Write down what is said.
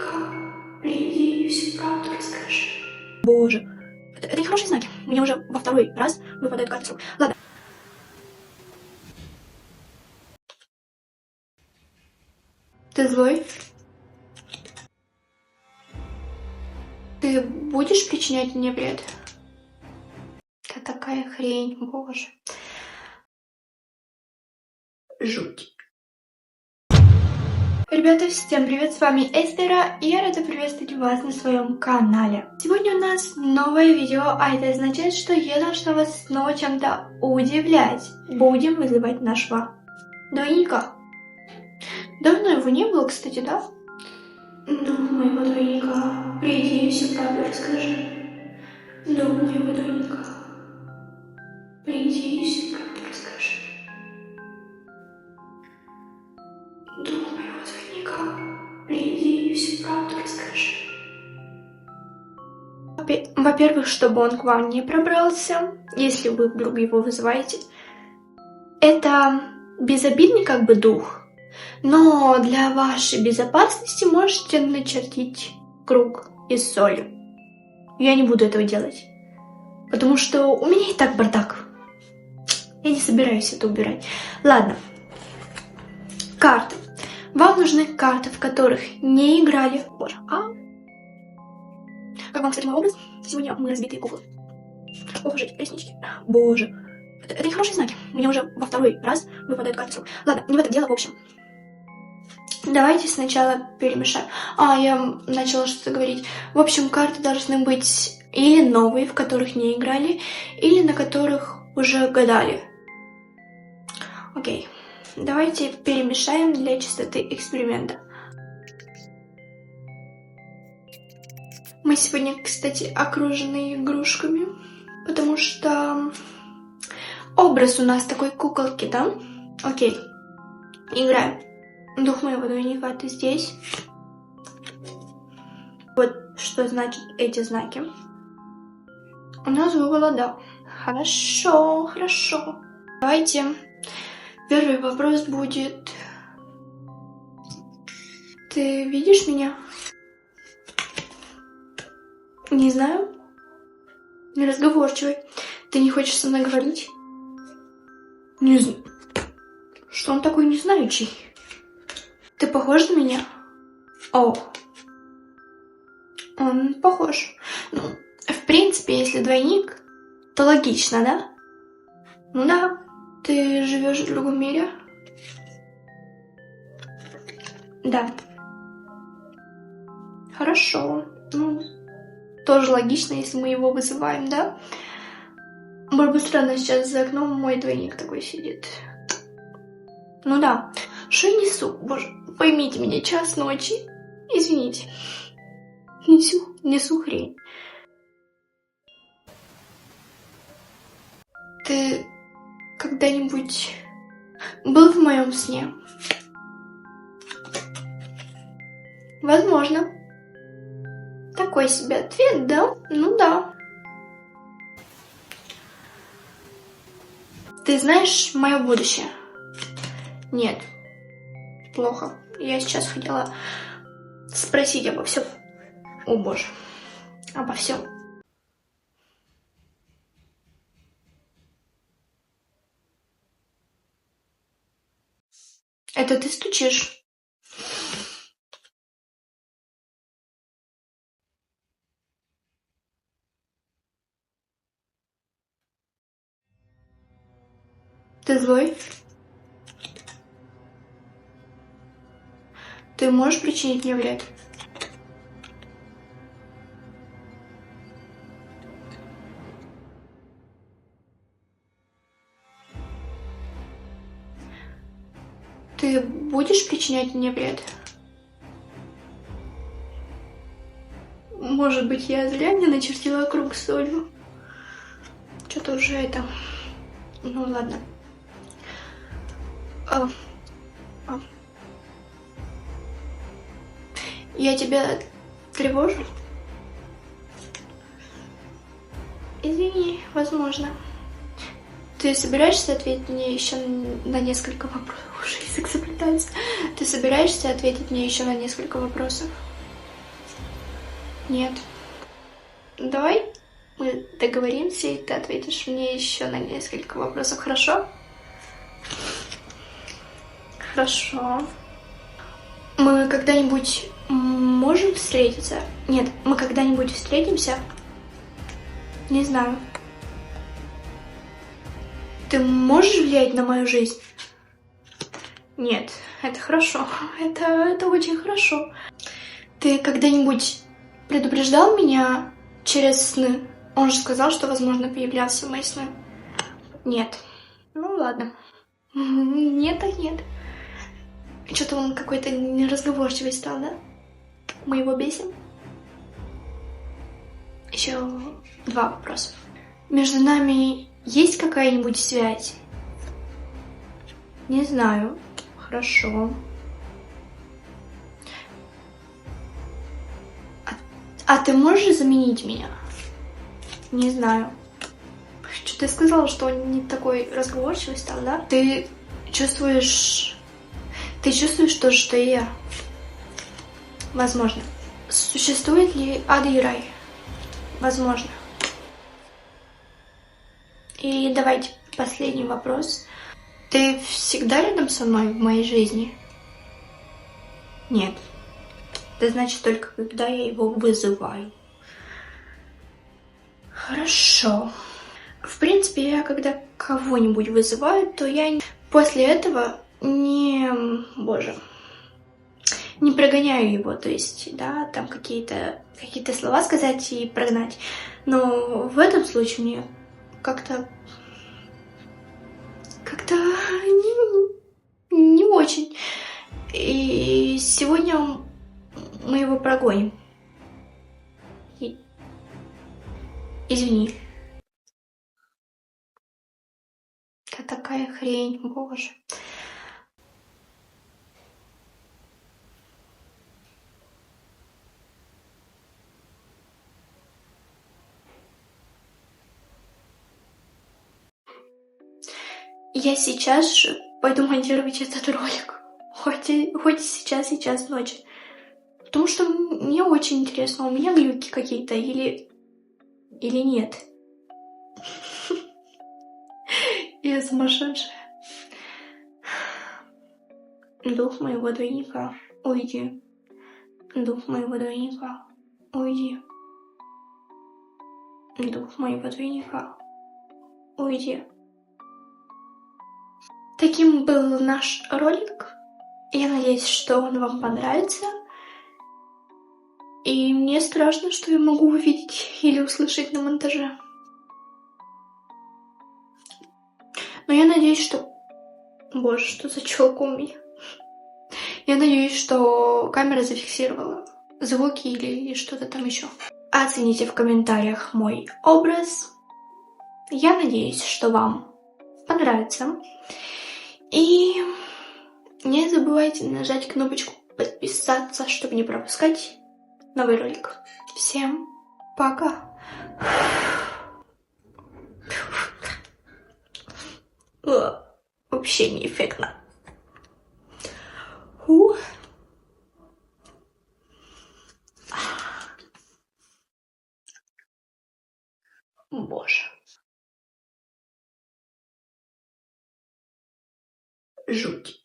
двойника. Приди и всю правду расскажи. Боже, это не хорошие знаки. Мне уже во второй раз выпадает карта срок. Ладно. Ты злой? Ты будешь причинять мне вред? Это такая хрень, боже. Жуть. Ребята, всем привет, с вами Эстера, и я рада приветствовать вас на своем канале. Сегодня у нас новое видео, а это означает, что я должна вас снова чем-то удивлять. Будем вызывать нашего двойника. Давно его не было, кстати, да? Дух моего двойника, приди и всю правду расскажи. Дух моего двойника, приди и всю правду расскажи. Дух моего двойника, приди и всю правду расскажи. Во-первых, чтобы он к вам не пробрался, если вы вдруг его вызываете. Это безобидный как бы дух, но для вашей безопасности можете начертить круг из соли. Я не буду этого делать, потому что у меня и так бардак. Я не собираюсь это убирать. Ладно. Карты. Вам нужны карты, в которых не играли. Боже, Как вам, кстати, мой образ? Сегодня мы разбитые куклы. Ох, жить, реснички. Боже, это не хорошие знаки. Мне уже во второй раз выпадает карта срок. Ладно, не в этом дело, в общем. Давайте сначала перемешаем. Я начала что-то говорить. В общем, карты должны быть или новые, в которых не играли, или на которых уже гадали. Окей. Давайте перемешаем для чистоты эксперимента. Мы сегодня, кстати, окружены игрушками, потому что образ у нас такой куколки, да? Окей. Играем. Дух моего двойника, ты здесь? Вот что значит эти знаки. У нас было да. Хорошо, хорошо. Давайте. Первый вопрос будет. Ты видишь меня? Не знаю. Неразговорчивый. Ты не хочешь со мной говорить? Не знаю. Что он такой незнающий? Ты похож на меня? О. Он похож. Ну, в принципе, если двойник, то логично, да? Ну да. Ты живешь в другом мире? Да. Хорошо. Ну, тоже логично, если мы его вызываем, да? Было бы странно, сейчас за окном мой двойник такой сидит. Ну да. Что я несу? Боже, поймите меня, час ночи. Извините. Несу хрень. Ты когда-нибудь был в моем сне? Возможно. Такой себе ответ, да? Ну да. Ты знаешь мое будущее? Нет. Плохо. Я сейчас хотела спросить обо всем. О боже. Обо всем. Это ты стучишь? Ты злой? Ты можешь причинить мне вред? Ты будешь причинять мне вред? Может быть, я зря не начертила круг с солью? Что-то уже это... Ну ладно. Я тебя тревожу? Извини, возможно. Ты собираешься ответить мне еще на несколько вопросов? Уже язык заплетается. Ты собираешься ответить мне еще на несколько вопросов? Нет. Давай мы договоримся, и ты ответишь мне еще на несколько вопросов, хорошо? Хорошо. Мы когда-нибудь можем встретиться? Нет, мы когда-нибудь встретимся? Не знаю. Ты можешь влиять на мою жизнь? Нет, это хорошо. Это очень хорошо. Ты когда-нибудь предупреждал меня через сны? Он же сказал, что, возможно, появлялся в мои сны. Нет. Ну ладно. Нет, так нет. Что-то он какой-то неразговорчивый стал, да? Мы его бесим? Еще 2 вопроса. Между нами есть какая-нибудь связь? Не знаю. Хорошо. А ты можешь заменить меня? Не знаю. Что ты сказала, что он не такой разговорчивый стал, да? Ты чувствуешь то же, что и я? Возможно. Существует ли ад и рай? Возможно. И давайте последний вопрос. Ты всегда рядом со мной в моей жизни? Нет. Это значит только когда я его вызываю. Хорошо. В принципе, я когда кого-нибудь вызываю, то я после этого Боже, не прогоняю его, то есть, да, там какие-то слова сказать и прогнать. Но в этом случае мне как-то не очень. И сегодня мы его прогоним. Извини. Это такая хрень, боже. Я сейчас же пойду монтировать этот ролик. Хоть и сейчас ночь. Потому что мне очень интересно, у меня глюки какие-то или нет. Я сумасшедшая. Дух моего двойника, уйди. Дух моего двойника, уйди. Дух моего двойника, уйди. Таким был наш ролик. Я надеюсь, что он вам понравится. И мне страшно, что я могу увидеть или услышать на монтаже. Но я надеюсь, что... Боже, что за челка у меня? Я надеюсь, что камера зафиксировала звуки или что-то там еще. Оцените в комментариях мой образ. Я надеюсь, что вам понравится. И не забывайте нажать кнопочку подписаться, чтобы не пропускать новый ролик. Всем пока! Вообще неэффектно. Боже. Жуть.